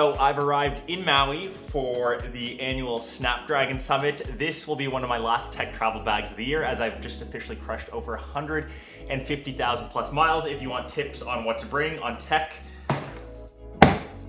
So I've arrived in Maui for the annual Snapdragon Summit. This will be one of my last tech travel bags of the year, as I've just officially crushed over 150,000 plus miles. If you want tips on what to bring on tech,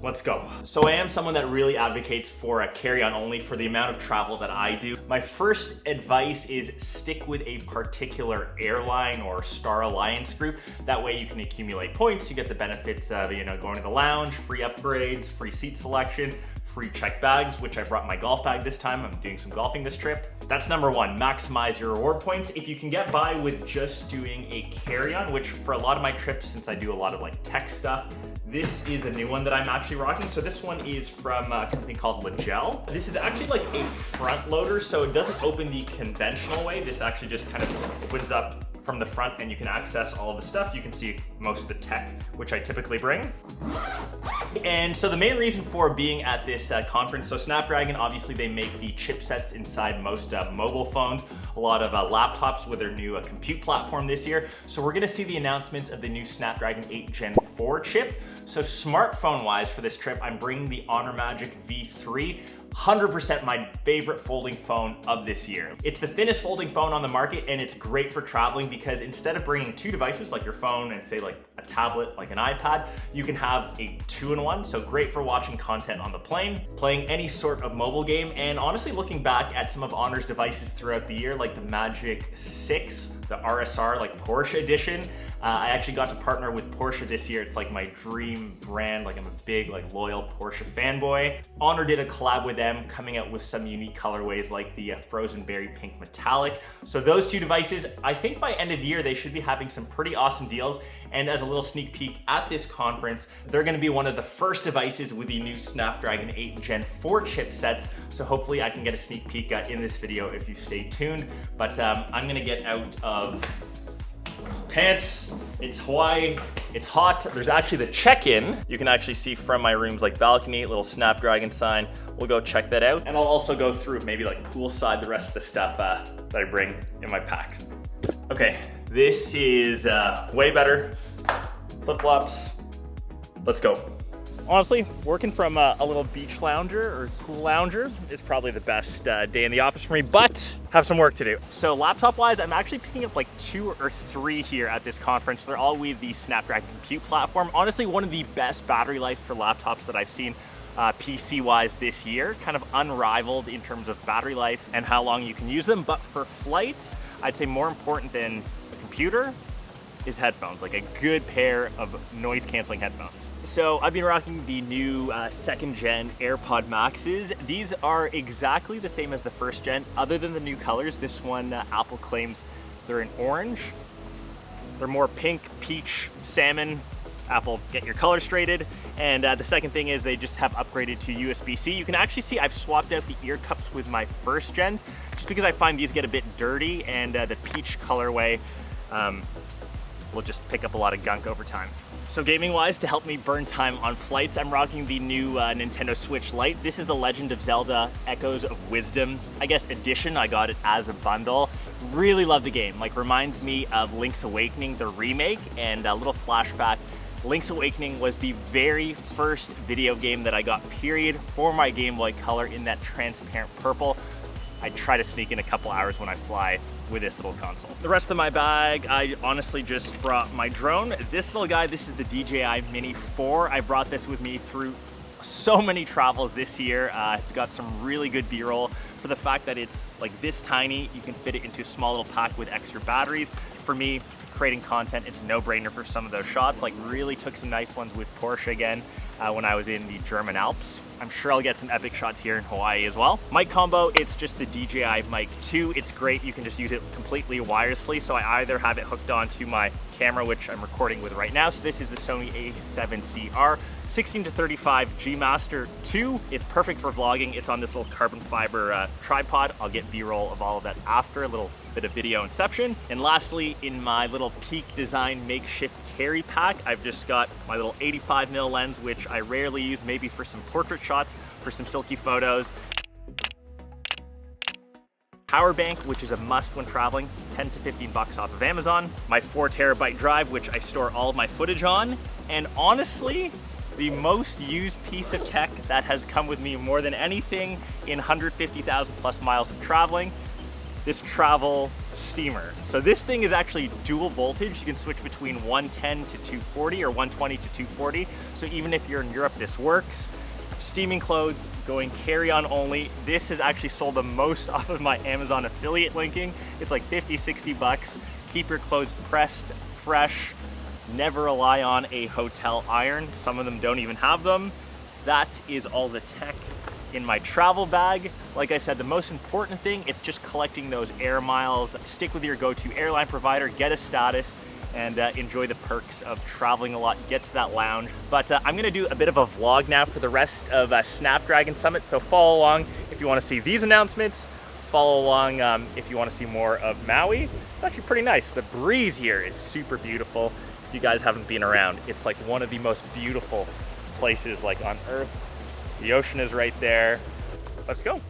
let's go. So I am someone that really advocates for a carry-on only for the amount of travel that I do. My first advice is stick with a particular airline or Star Alliance group. That way you can accumulate points. You get the benefits of, going to the lounge, free upgrades, free seat selection, free checked bags, which I brought my golf bag this time. I'm doing some golfing this trip. That's number one, maximize your reward points. If you can get by with just doing a carry-on, which for a lot of my trips, since I do a lot of tech stuff, this is a new one that I'm actually rocking. So this one is from a company called Legel. This is actually like a front loader, so it doesn't open the conventional way. This actually just kind of opens up from the front and you can access all of the stuff. You can see most of the tech, which I typically bring. And so the main reason for being at this conference, so Snapdragon, obviously they make the chipsets inside most mobile phones, a lot of laptops with their new compute platform this year. So we're gonna see the announcement of the new Snapdragon 8 Gen 4 chip. So smartphone wise for this trip, I'm bringing the Honor Magic V3. 100% my favorite folding phone of this year. It's the thinnest folding phone on the market, and it's great for traveling because instead of bringing two devices like your phone and say like a tablet, like an iPad, you can have a two-in-one. So great for watching content on the plane, playing any sort of mobile game, and honestly looking back at some of Honor's devices throughout the year, like the Magic 6, the RSR, like Porsche edition. I actually got to partner with Porsche this year. It's like my dream brand. Like I'm a big, loyal Porsche fanboy. Honor did a collab with them, coming out with some unique colorways like the Frozen Berry Pink Metallic. So those two devices, I think by end of year, they should be having some pretty awesome deals. And as a little sneak peek at this conference, they're gonna be one of the first devices with the new Snapdragon 8 Gen 4 chipsets. So hopefully I can get a sneak peek in this video if you stay tuned. But I'm gonna get out of pants. It's Hawaii, it's hot. There's actually the check-in. You can actually see from my room's balcony, little Snapdragon sign. We'll go check that out. And I'll also go through maybe poolside the rest of the stuff that I bring in my pack. Okay, this is way better. Flip-flops, let's go. Honestly, working from a little beach lounger or pool lounger is probably the best day in the office for me, but have some work to do. So laptop-wise, I'm actually picking up 2 or 3 here at this conference. They're all with the Snapdragon Compute platform. Honestly, one of the best battery life for laptops that I've seen PC-wise this year, kind of unrivaled in terms of battery life and how long you can use them. But for flights, I'd say more important than a computer is headphones, like a good pair of noise-canceling headphones. So I've been rocking the new 2nd gen AirPod Maxes. These are exactly the same as the 1st gen, other than the new colors. This one, Apple claims they're in orange. They're more pink, peach, salmon. Apple, get your color straighted. And the second thing is they just have upgraded to USB-C. You can actually see I've swapped out the ear cups with my 1st gens, just because I find these get a bit dirty, and the peach colorway will just pick up a lot of gunk over time. So gaming wise, to help me burn time on flights, I'm rocking the new Nintendo Switch Lite. This is the Legend of Zelda Echoes of Wisdom, I guess, edition. I got it as a bundle. Really love the game. Reminds me of Link's Awakening, the remake. And a little flashback, Link's Awakening was the very first video game that I got, period, for my Game Boy Color in that transparent purple. I try to sneak in a couple hours when I fly with this little console. The rest of my bag, I honestly just brought my drone. This little guy, this is the DJI Mini 4. I brought this with me through so many travels this year. It's got some really good B-roll. For the fact that it's this tiny, you can fit it into a small little pack with extra batteries. For me, creating content, it's a no-brainer for some of those shots. Really took some nice ones with Porsche again when I was in the German Alps. I'm sure I'll get some epic shots here in Hawaii as well. Mic combo, it's just the DJI Mic 2. It's great, you can just use it completely wirelessly. So I either have it hooked onto my camera, which I'm recording with right now. So this is the Sony a7CR 16-35 G Master 2. It's perfect for vlogging. It's on this little carbon fiber tripod. I'll get B-roll of all of that after, a little bit of video inception. And lastly, in my little Peak Design makeshift carry pack, I've just got my little 85mm lens, which I rarely use, maybe for some portrait shots, for some silky photos. Power bank, which is a must when traveling, 10 to 15 bucks off of Amazon. My 4 terabyte drive, which I store all of my footage on. And honestly, the most used piece of tech that has come with me more than anything in 150,000 plus miles of traveling, this travel steamer. So this thing is actually dual voltage. You can switch between 110 to 240 or 120 to 240. So even if you're in Europe, this works. Steaming clothes, going carry-on only. This has actually sold the most off of my Amazon affiliate linking. It's like 50, 60 bucks. Keep your clothes pressed, fresh. Never rely on a hotel iron. Some of them don't even have them. That is all the tech in my travel bag. Like I said, the most important thing, it's just collecting those air miles. Stick with your go-to airline provider, get a status, and enjoy the perks of traveling a lot, get to that lounge. But I'm gonna do a bit of a vlog now for the rest of Snapdragon Summit, so follow along if you wanna see these announcements. Follow along if you wanna see more of Maui. It's actually pretty nice. The breeze here is super beautiful. If you guys haven't been around, it's like one of the most beautiful places like on Earth. The ocean is right there. Let's go.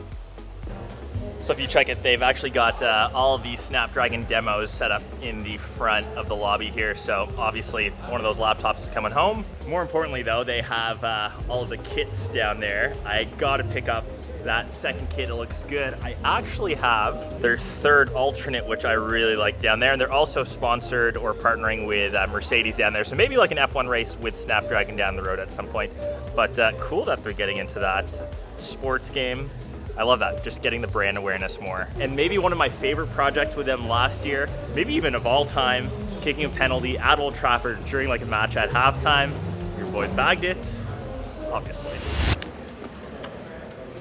So if you check it, they've actually got all of these Snapdragon demos set up in the front of the lobby here. So obviously one of those laptops is coming home. More importantly though, they have all of the kits down there. I gotta pick up that second kit, it looks good. I actually have their third alternate, which I really like down there. And they're also sponsored or partnering with Mercedes down there. So maybe like an F1 race with Snapdragon down the road at some point. But cool that they're getting into that sports game. I love that, just getting the brand awareness more. And maybe one of my favorite projects with them last year, maybe even of all time, kicking a penalty at Old Trafford during like a match at halftime. Your boy bagged it, obviously.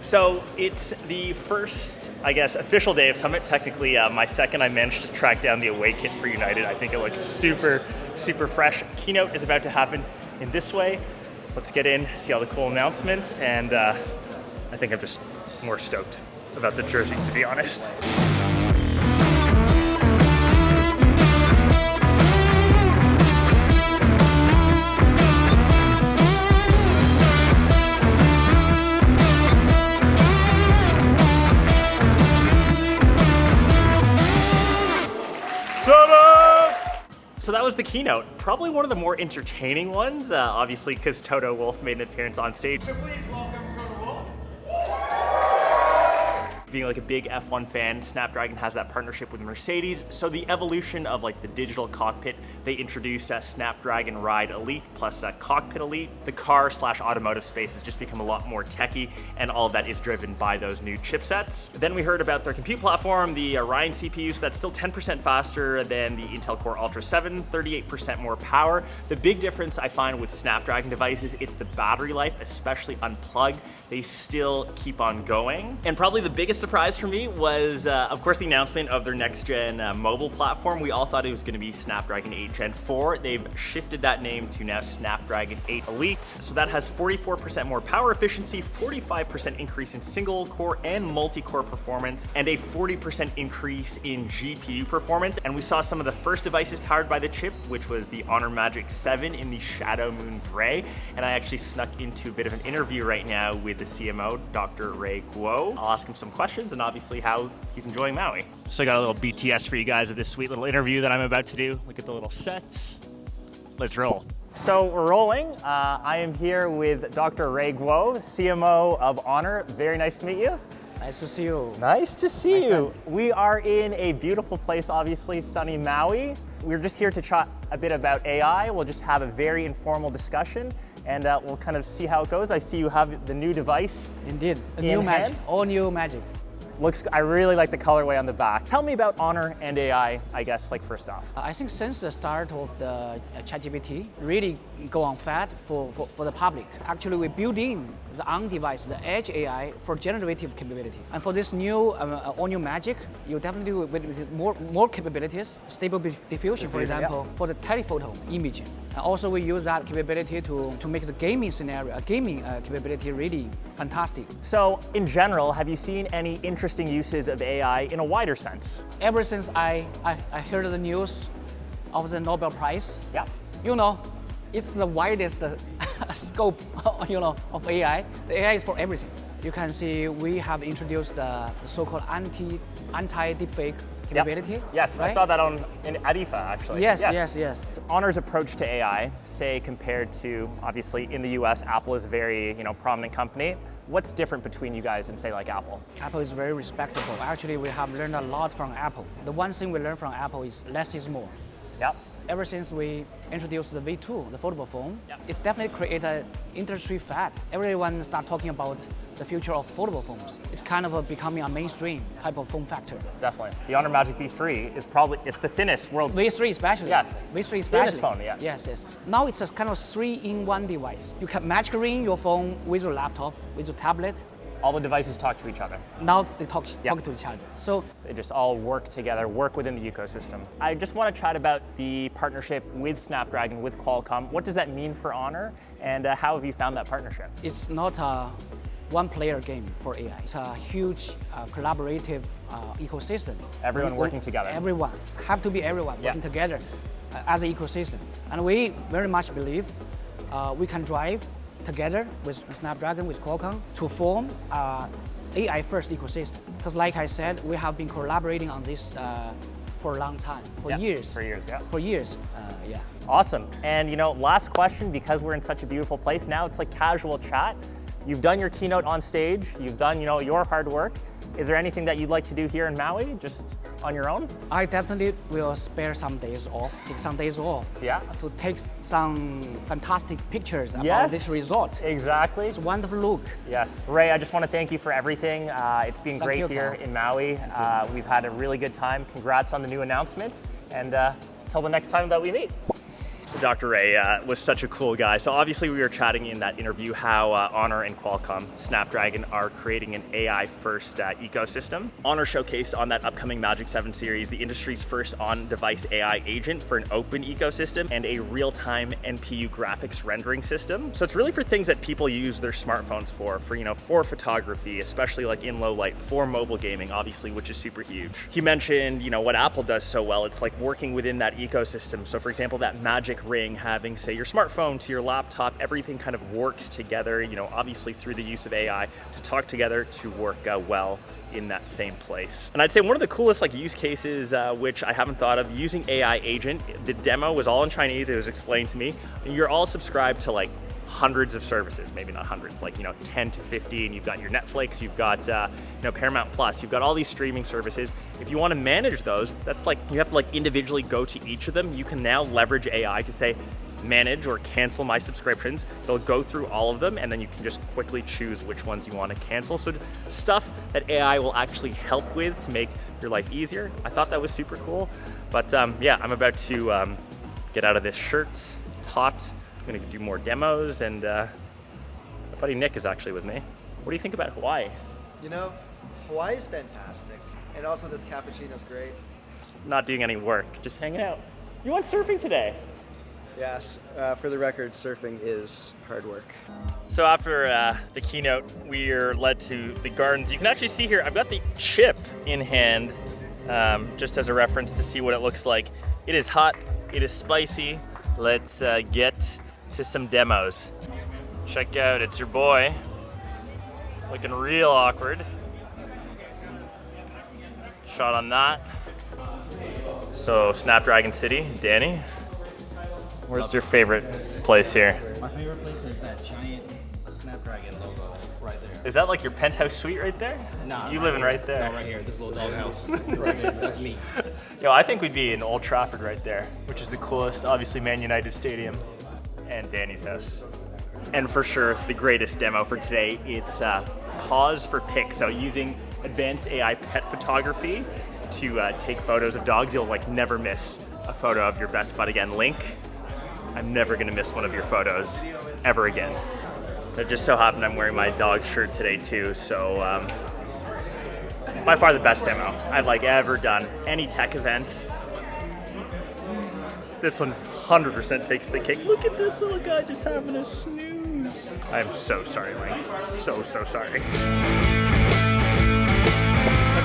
So it's the first, I guess, official day of Summit. Technically, my second, I managed to track down the away kit for United. I think it looks super, super fresh. Keynote is about to happen in this way. Let's get in, see all the cool announcements, and I think I'm just more stoked about the jersey, to be honest. So that was the keynote. Probably one of the more entertaining ones, obviously because Toto Wolff made an appearance on stage. So please welcome Toto Wolff. Being like a big F1 fan, Snapdragon has that partnership with Mercedes. So the evolution of like the digital cockpit, they introduced Snapdragon Ride Elite plus Cockpit Elite. The car/automotive space has just become a lot more techy, and all of that is driven by those new chipsets. Then we heard about their compute platform, the Rhine CPU, so that's still 10% faster than the Intel Core Ultra 7, 38% more power. The big difference I find with Snapdragon devices, it's the battery life, especially unplugged. They still keep on going. And probably the biggest surprise for me was, of course, the announcement of their next-gen mobile platform. We all thought it was going to be Snapdragon 8 Gen 4. They've shifted that name to now Snapdragon 8 Elite. So that has 44% more power efficiency, 45% increase in single-core and multi-core performance, and a 40% increase in GPU performance. And we saw some of the first devices powered by the chip, which was the Honor Magic 7 in the Shadow Moon Gray. And I actually snuck into a bit of an interview right now with the CMO, Dr. Ray Guo. I'll ask him some questions and obviously how he's enjoying Maui. So I got a little BTS for you guys of this sweet little interview that I'm about to do. Look at the little set. Let's roll. So we're rolling. I am here with Dr. Ray Guo, CMO of Honor. Very nice to meet you. Nice to see you. Nice to see you. We are in a beautiful place, obviously, sunny Maui. We're just here to chat a bit about AI. We'll just have a very informal discussion, and we'll kind of see how it goes. I see you have the new device. Indeed, a new magic, all new magic. I really like the colorway on the back. Tell me about Honor and AI, I guess, like first off. I think since the start of the ChatGPT, really go on fat for the public. Actually, we build in the on-device, the edge AI for generative capability. And for this new, all new magic, you definitely with more capabilities, stable diffusion, for example, for the telephoto imaging. And also we use that capability to make the gaming scenario, gaming capability really fantastic. So in general, have you seen any interesting uses of AI in a wider sense? Ever since I heard the news of the Nobel Prize, yeah, you know, it's the widest scope, you know, of AI. The AI is for everything. You can see we have introduced the so-called anti-deepfake capability. Yep. Yes, right? I saw that in IFA actually. Yes. Honor's approach to AI, say compared to, obviously in the US, Apple is a very prominent company. What's different between you guys and say like Apple? Apple is very respectable. Actually, we have learned a lot from Apple. The one thing we learned from Apple is less is more. Yep. Ever since we introduced the V2, the foldable phone, Yep. it definitely created an industry fad. Everyone start talking about the future of foldable phones. It's kind of becoming a mainstream type of form factor. Definitely. The Honor Magic V3 is it's the thinnest world's V3 especially. Yeah. V3 especially. thinnest phone, yeah. Yes. Now it's a kind of 3-in-1 device. You can magic ring your phone with your laptop, with your tablet. All the devices talk to each other. Now they talk to each other. So they just all work together, work within the ecosystem. I just want to chat about the partnership with Snapdragon, with Qualcomm. What does that mean for Honor, and how have you found that partnership? It's not a one-player game for AI. It's a huge collaborative ecosystem. Everyone working together. Everyone. Have to be everyone working together as an ecosystem. And we very much believe we can drive together with Snapdragon, with Qualcomm, to form AI-first ecosystem. Because like I said, we have been collaborating on this for a long time, for years. For years, yeah. For years, yeah. Awesome. And last question, because we're in such a beautiful place now, it's like casual chat. You've done your keynote on stage, you've done your hard work. Is there anything that you'd like to do here in Maui, just on your own? I definitely will spare some days off, take some days off. Yeah. To take some fantastic pictures about this resort. Exactly. It's a wonderful look. Yes. Ray, I just want to thank you for everything. It's been great here in Maui. We've had a really good time. Congrats on the new announcements. And until the next time that we meet. So Dr. Ray was such a cool guy. So obviously we were chatting in that interview how Honor and Qualcomm Snapdragon are creating an AI-first ecosystem. Honor showcased on that upcoming Magic 7 series the industry's first on-device AI agent for an open ecosystem and a real-time NPU graphics rendering system. So it's really for things that people use their smartphones for photography, especially like in low light, for mobile gaming, obviously, which is super huge. He mentioned, what Apple does so well. It's like working within that ecosystem. So for example, that Magic Ring, having say your smartphone to your laptop, everything kind of works together, obviously through the use of AI to talk together to work well in that same place. And I'd say one of the coolest use cases, which I haven't thought of, using AI agent, the demo was all in Chinese, it was explained to me, and you're all subscribed to hundreds of services, maybe not hundreds, 10 to 15. You've got your Netflix, you've got Paramount Plus, you've got all these streaming services. If you want to manage those, that's you have to individually go to each of them. You can now leverage AI to say, manage or cancel my subscriptions. It'll go through all of them, and then you can just quickly choose which ones you want to cancel. So stuff that AI will actually help with to make your life easier. I thought that was super cool. But yeah, I'm about to get out of this shirt. It's hot. I'm gonna do more demos, and my buddy Nick is actually with me. What do you think about Hawaii? Hawaii is fantastic. And also this cappuccino's great. Just not doing any work, just hanging out. You went surfing today? Yes, for the record, surfing is hard work. So after the keynote, we're led to the gardens. You can actually see here, I've got the chip in hand, just as a reference to see what it looks like. It is hot, it is spicy. Let's get to some demos. Check out, it's your boy. Looking real awkward. Shot on that. So Snapdragon City, Danny, where's your favorite place here? My favorite place is that giant Snapdragon logo right there. Is that your penthouse suite right there? Nah, you living right there? No, right here, this little doghouse. Right there, that's me. Yo, I think we'd be in Old Trafford right there, which is the coolest, obviously Man United Stadium, and Danny's house. And for sure, the greatest demo for today, it's pause for pics. So using advanced AI pet photography to take photos of dogs, you'll never miss a photo of your best bud again. Link, I'm never gonna miss one of your photos ever again. It just so happened I'm wearing my dog shirt today too, so by far the best demo I've ever done. Any tech event, this one 100% takes the cake. Look at this little guy just having a snooze. I'm so sorry, Link. So sorry.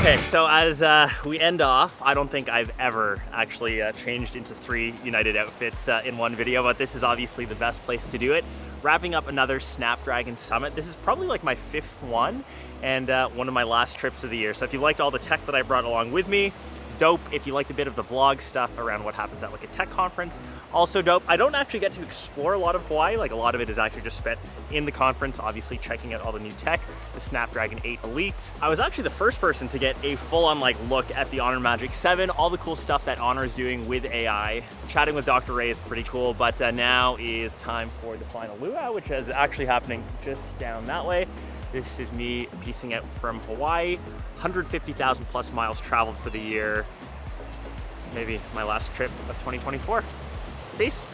Okay, so as we end off, I don't think I've ever actually changed into 3 United outfits in one video, but this is obviously the best place to do it. wrapping up another Snapdragon Summit. This is probably like my 5th one and one of my last trips of the year. So if you liked all the tech that I brought along with me, dope. If you liked a bit of the vlog stuff around what happens at like a tech conference, also dope. I don't actually get to explore a lot of Hawaii. Like a lot of it is actually just spent in the conference, obviously checking out all the new tech, the Snapdragon 8 Elite. I was actually the first person to get a full-on like look at the Honor Magic 7, all the cool stuff that Honor is doing with AI. Chatting with Dr. Ray is pretty cool, but now is time for the final luau, which is actually happening just down that way. This is me peacing out from Hawaii. 150,000 plus miles traveled for the year. Maybe my last trip of 2024. Peace.